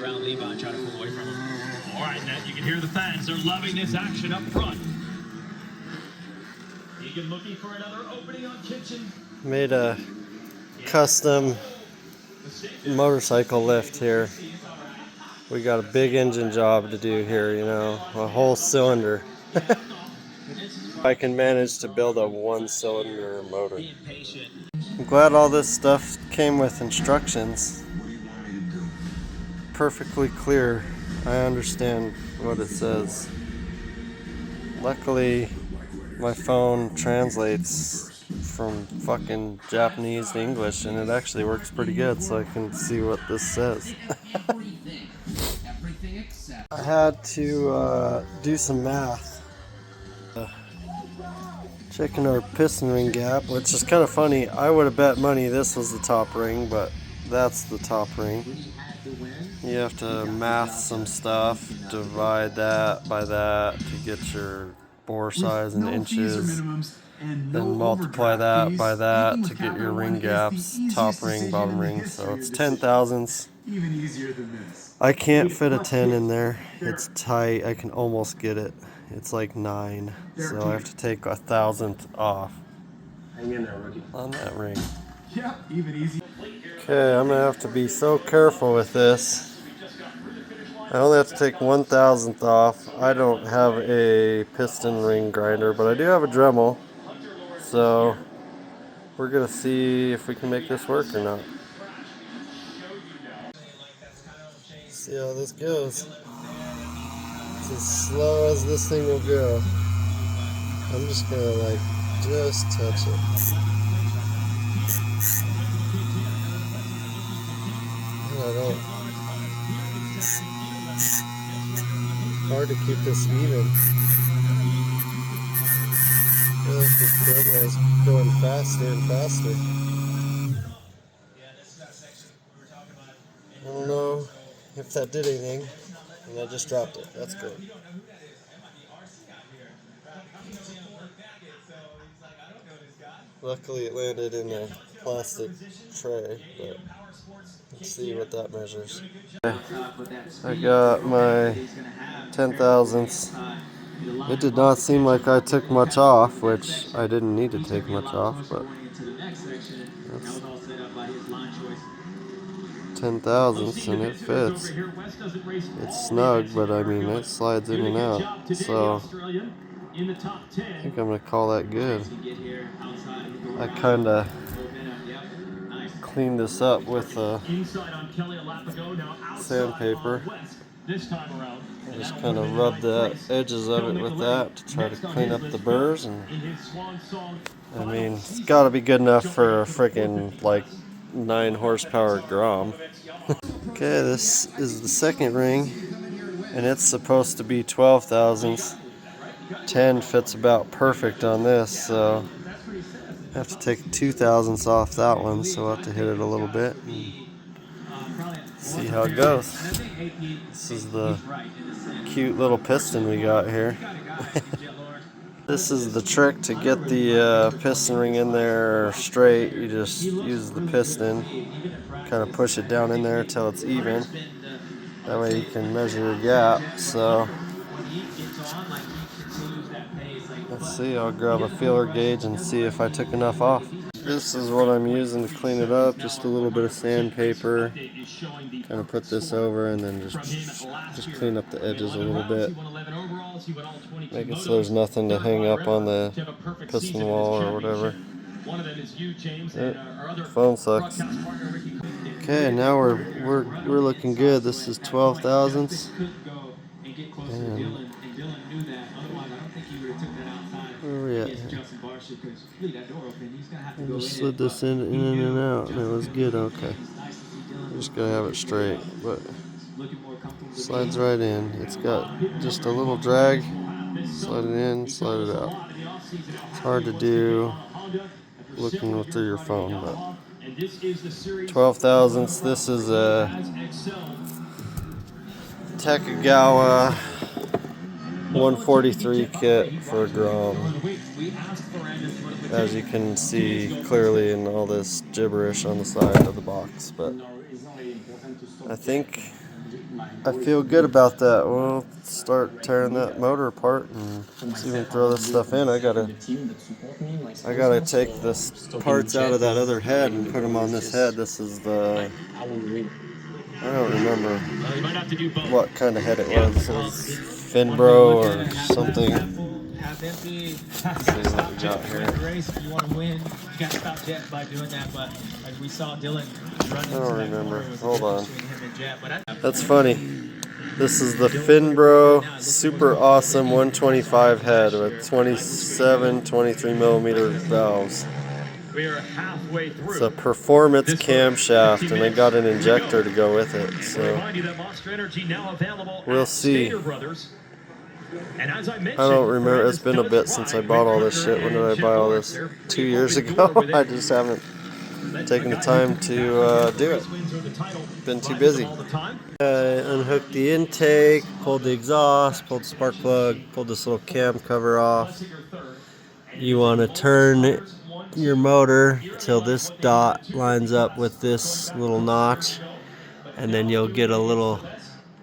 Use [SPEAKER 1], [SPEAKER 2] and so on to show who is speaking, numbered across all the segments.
[SPEAKER 1] around Levi and try to pull away from him.
[SPEAKER 2] All right, Ned, you can hear the fans. They're loving this action up front. Egan looking for another opening on kitchen.
[SPEAKER 3] Made a custom motorcycle lift here. We got a big engine job to do here, you know, a whole cylinder. I can manage to build a one-cylinder motor. I'm glad all this stuff came with instructions. Perfectly clear. I understand what it says. Luckily, my phone translates from fucking Japanese to English, and it actually works pretty good, so I can see what this says. I had to do some math. Checking our piston ring gap, which is kind of funny. I would have bet money this was the top ring, but that's the top ring. You have to math some stuff, divide that by that to get your bore size in inches, then multiply that by that to get your ring gaps, top ring, bottom ring. So it's 10 thousandths. I can't fit a 10 in there. It's tight. I can almost get it. It's like 9, so I have to take 1,000th off on that ring. Okay, I'm gonna have to be so careful with this. I only have to take 1,000th off. I don't have a piston ring grinder, but I do have a Dremel, so we're gonna see if we can make this work or not. See how this goes. It's as slow as this thing will go. I'm just gonna just touch it. I don't. Hard to keep this even. I feel like this camera is going faster and faster. I don't know if that did anything. And I just dropped it. That's good. Luckily it landed in a plastic tray, but let's see what that measures. I got my 10 thousandths. It did not seem like I took much off, which I didn't need to take much off, but that's 10 thousandths and it fits. It's snug, but I mean it slides in and out, so I think I'm gonna call that good. I kinda cleaned this up with sandpaper. I just kind of rubbed the edges of it with that to try to clean up the burrs, and I mean it's gotta be good enough for a freaking 9 horsepower grom. Okay, this is the second ring, and it's supposed to be 12 thousandths. 10 fits about perfect on this, so I have to take 2 thousandths off that one, so I'll have to hit it a little bit and see how it goes. This is the cute little piston we got here. This is the trick to get the piston ring in there straight. You just use the piston, kind of push it down in there until it's even. That way you can measure your gap. So let's see, I'll grab a feeler gauge and see if I took enough off. This is what I'm using to clean it up, just a little bit of sandpaper. Kind of put this over and then just clean up the edges a little bit. Make it so there's nothing to hang up on the piston wall or whatever. Phone sucks. Okay, now we're looking good. This is 12 thousandths. And where are we at here? I just slid this in and out, and it was good. Okay, I'm just gonna have it straight, but slides right in. It's got just a little drag. Slide it in, slide it out. It's hard to do looking through your phone, but 12 thousandths. This is a takegawa 143 kit for a grom. As you can see clearly in all this gibberish on the side of the box, but I think I feel good about that. We'll start tearing that motor apart and let's even throw this stuff in. I gotta take the parts out of that other head and put them on this head. This is the, I don't remember what kind of head it was. It was finbro or something. Let's see what we got here.
[SPEAKER 2] You want to win, you got to stop Jet by doing that, but like we saw Dylan run.
[SPEAKER 3] I don't remember. Hold on. That's funny. This is the Finbro super awesome 125 head with 27, 23 millimeter valves.
[SPEAKER 2] We are halfway through.
[SPEAKER 3] It's a performance camshaft, and I got an injector to go with it. So we'll see. I don't remember. It's been a bit since I bought all this shit. When did I buy all this? 2 years ago. I just haven't taken the time to do it. Been too busy. Unhooked the intake, pulled the exhaust, pulled the spark plug, pulled this little cam cover off. You want to turn your motor till this dot lines up with this little notch, and then you'll get a little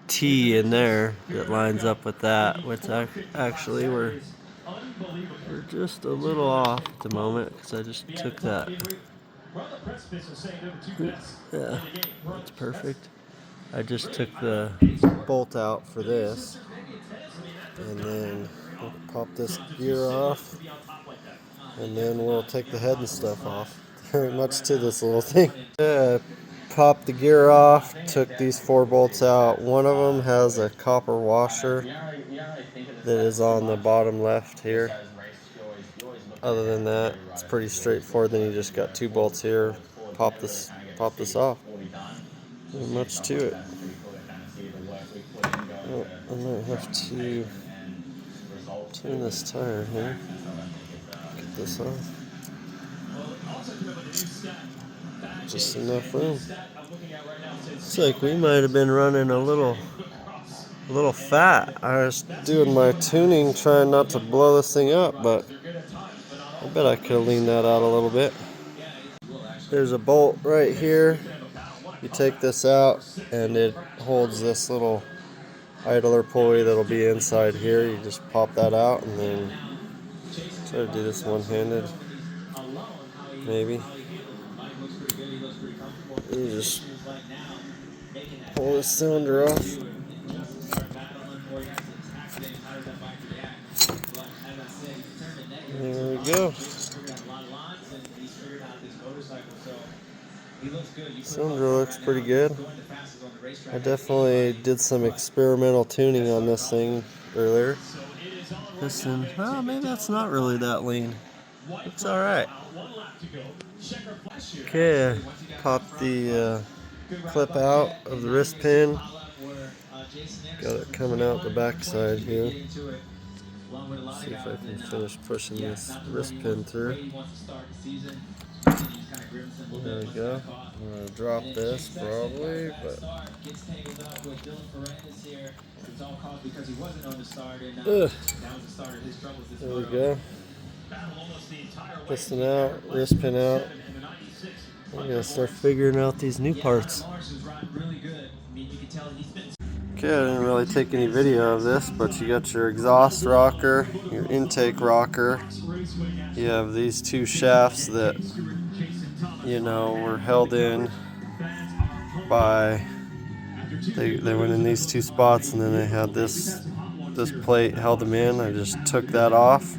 [SPEAKER 3] T in there that lines up with that, which actually we're just a little off at the moment because I just took that. Yeah, that's perfect. I just took the bolt out for this, and then we'll pop this gear off, and then we'll take the head and stuff off. Very much to this little thing. Popped the gear off, took these 4 bolts out. One of them has a copper washer that is on the bottom left here. Other than that, it's pretty straightforward. Then you just got 2 bolts here. Pop this off. Not much to it. Oh, I might have to turn this tire here. Get this off. Just enough room. Looks like we might have been running a little fat. I was doing my tuning, trying not to blow this thing up, but I bet I could have leaned that out a little bit. There's a bolt right here. You take this out, and it holds this little idler pulley that'll be inside here. You just pop that out, and then try to do this one-handed, maybe. You just pull this cylinder off. There we go. Cylinder looks pretty good. I definitely did some experimental tuning on this thing earlier. Listen, well, maybe that's not really that lean. It's alright. Okay, pop the clip out of the wrist pin. Got it coming out the back side here. See if I can finish pushing this wrist pin through. There we go. I'm going to drop this probably, but there we go. Piston out, wrist pin out. I'm going to start figuring out these new parts. Okay, I didn't really take any video of this, but you got your exhaust rocker, your intake rocker. You have these 2 shafts that, you know, were held in by, they went in these 2 spots, and then they had this plate held them in. I just took that off.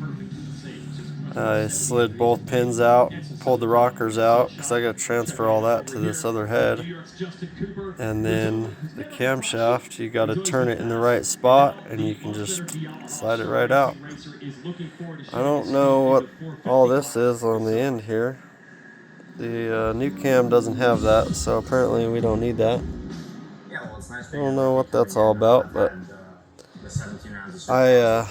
[SPEAKER 3] I slid both pins out, pulled the rockers out because I got to transfer all that to this other head. And then the camshaft, you got to turn it in the right spot and you can just slide it right out. I don't know what all this is on the end here. The new cam doesn't have that, so apparently we don't need that. I don't know what that's all about, but I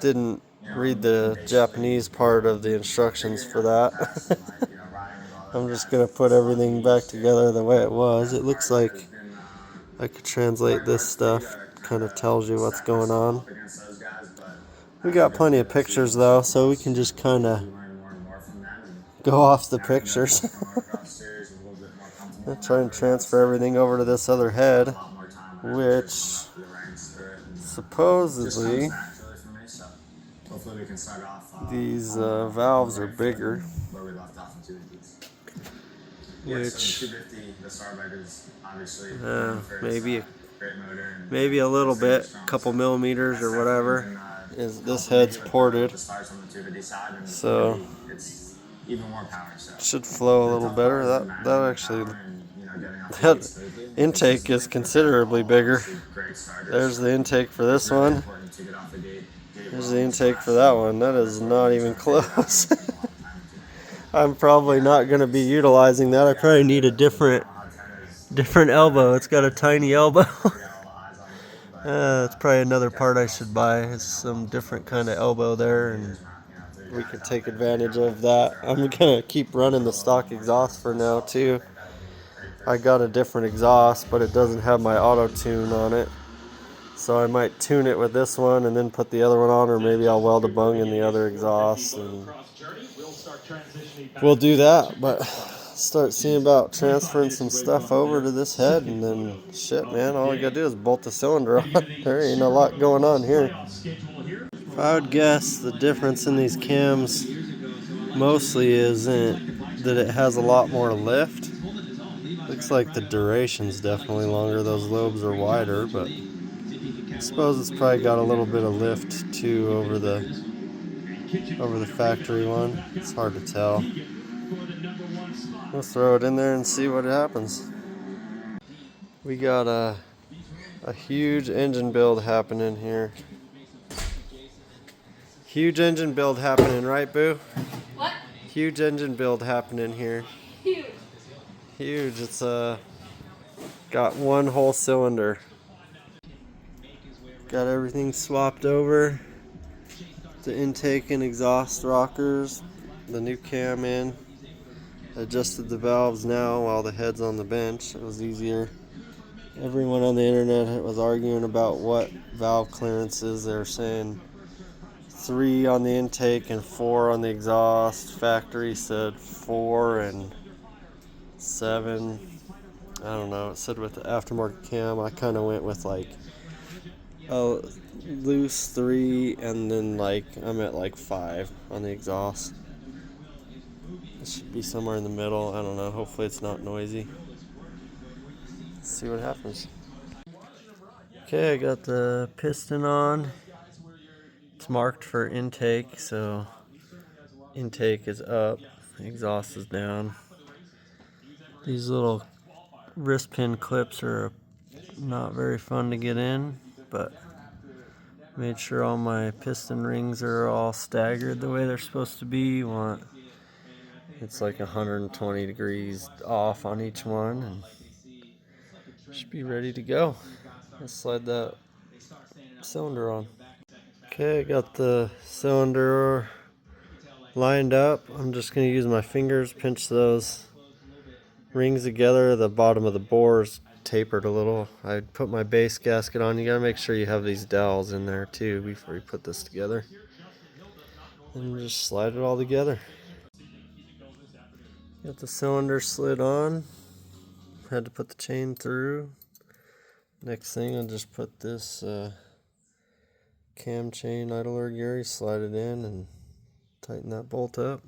[SPEAKER 3] didn't read the Japanese part of the instructions for that. I'm just going to put everything back together the way it was. It looks like I could translate this stuff. Kind of tells you what's going on. We got plenty of pictures though, so we can just kind of go off the pictures. I'll try and transfer everything over to this other head. which supposedly these valves are bigger, which maybe a little bit, couple millimeters or whatever. Is this head's ported, so should flow a little better. That actually, that intake is considerably bigger. There's the intake for this one. There's the intake for that one. That is not even close. I'm probably not going to be utilizing that. I probably need a different elbow. It's got a tiny elbow. It's probably another part I should buy. It's some different kind of elbow there, and we can take advantage of that. I'm gonna keep running the stock exhaust for now too. I got a different exhaust, but it doesn't have my auto tune on it, so I might tune it with this one and then put the other one on, or maybe I'll weld a bung in the other exhaust and we'll do that. But start seeing about transferring some stuff over to this head, and then shit, man, all I gotta do is bolt the cylinder on. There ain't a lot going on here. If I would guess, the difference in these cams mostly isn't that it has a lot more lift. Looks like the duration's definitely longer. Those lobes are wider, but I suppose it's probably got a little bit of lift too over the factory one. It's hard to tell. We'll throw it in there and see what happens. We got a huge engine build happening here. Huge engine build happening, right, Boo?
[SPEAKER 4] What?
[SPEAKER 3] Huge engine build happening here.
[SPEAKER 4] Huge.
[SPEAKER 3] Huge. It's got one whole cylinder. Got everything swapped over. The intake and exhaust rockers. The new cam in. Adjusted the valves now while the head's on the bench. It was easier. Everyone on the internet was arguing about what valve clearances. They were saying 3 on the intake and 4 on the exhaust. Factory said 4 and 7. I don't know. It said with the aftermarket cam. I kind of went with like a loose 3, and then like I'm at like 5 on the exhaust. It should be somewhere in the middle. I don't know. Hopefully it's not noisy. Let's see what happens. Okay, I got the piston on. It's marked for intake, so intake is up, exhaust is down. These little wrist pin clips are not very fun to get in, but made sure all my piston rings are all staggered the way they're supposed to be. It's like 120 degrees off on each one, and should be ready to go. Let's slide that cylinder on. Okay, I got the cylinder lined up. I'm just going to use my fingers, pinch those rings together. The bottom of the bore is tapered a little. I put my base gasket on. You got to make sure you have these dowels in there too before you put this together. And just slide it all together. Got the cylinder slid on. Had to put the chain through. Next thing, I'll just put this cam chain idler gear, slide it in and tighten that bolt up,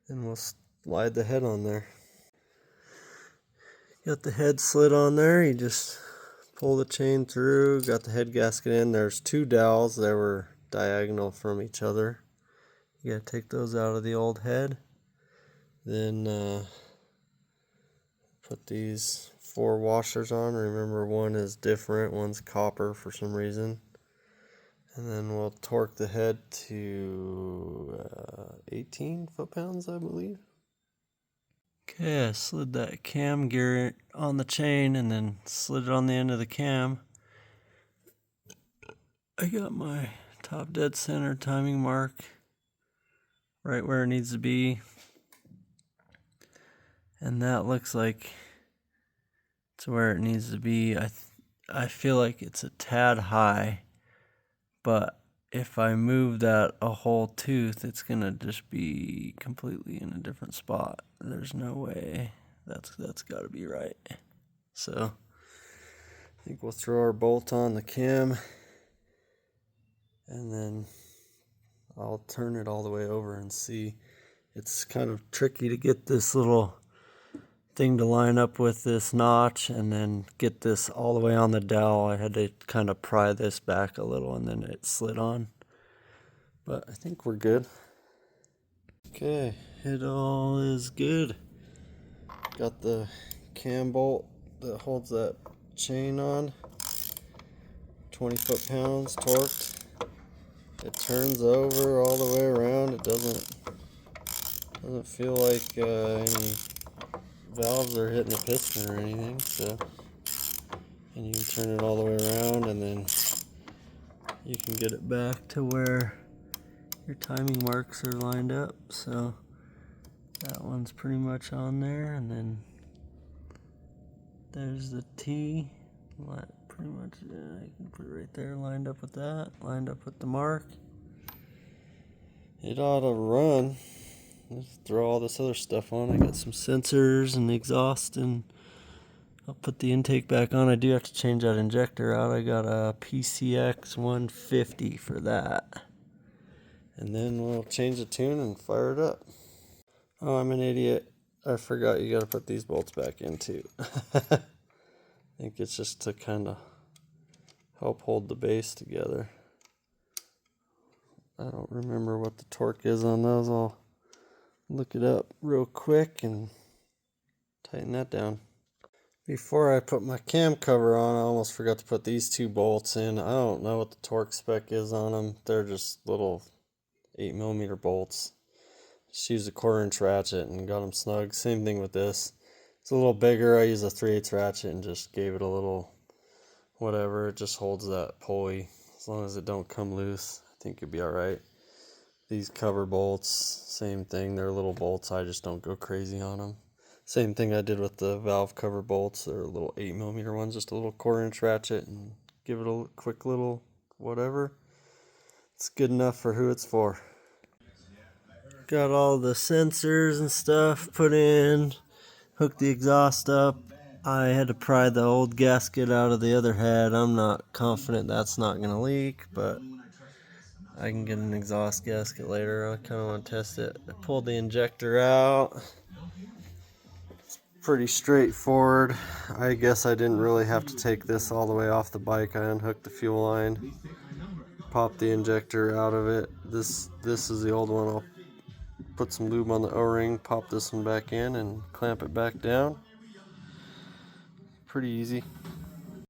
[SPEAKER 3] and we'll slide the head on there. Got the head slid on there. You just pull the chain through, got the head gasket in. There's 2 dowels. They were diagonal from each other. You gotta take those out of the old head. Then put these 4 washers on. Remember, one is different, one's copper for some reason. And then we'll torque the head to 18 foot-pounds, I believe. Okay, I slid that cam gear on the chain and then slid it on the end of the cam. I got my top dead center timing mark right where it needs to be. And that looks like it's where it needs to be. I feel like it's a tad high. But if I move that a whole tooth, it's gonna just be completely in a different spot. There's no way. That's gotta be right. So think we'll throw our bolt on the cam, and then I'll turn it all the way over and see. It's kind of tricky to get this little thing to line up with this notch and then get this all the way on the dowel. I had to kind of pry this back a little and then it slid on. But I think we're good. Okay, it all is good. Got the cam bolt that holds that chain on. 20 foot-pounds torqued. It turns over all the way around. It doesn't feel like any valves are hitting the piston or anything. So, and you can turn it all the way around, and then you can get it back to where your timing marks are lined up. So that one's pretty much on there, and then there's the T. Pretty much, I can put it right there, lined up with that, lined up with the mark. It ought to run. Let's throw all this other stuff on. I got some sensors and exhaust, and I'll put the intake back on. I do have to change that injector out. I got a PCX 150 for that. And then we'll change the tune and fire it up. Oh, I'm an idiot. I forgot you gotta put these bolts back in too. I think it's just to kind of help hold the base together. I don't remember what the torque is on those. I'll look it up real quick and tighten that down. Before I put my cam cover on, I almost forgot to put these two bolts in. I don't know what the torque spec is on them. They're just little 8mm bolts. Just used a 1/4-inch ratchet and got them snug. Same thing with this. It's a little bigger. I use a 3/8 ratchet and just gave it a little whatever. It just holds that pulley. As long as it don't come loose, I think it'll be alright. These cover bolts, same thing. They're little bolts. I just don't go crazy on them. Same thing I did with the valve cover bolts. They're little 8mm ones, just a little 1/4-inch ratchet, and give it a quick little whatever. It's good enough for who it's for. Got all the sensors and stuff put in. Hooked the exhaust up. I had to pry the old gasket out of the other head. I'm not confident that's not going to leak, but I can get an exhaust gasket later. I kind of want to test it. I pulled the injector out. It's pretty straightforward. I guess I didn't really have to take this all the way off the bike. I unhooked the fuel line, popped the injector out of it. This is the old one. I'll put some lube on the O-ring, pop this one back in, and clamp it back down. Pretty easy.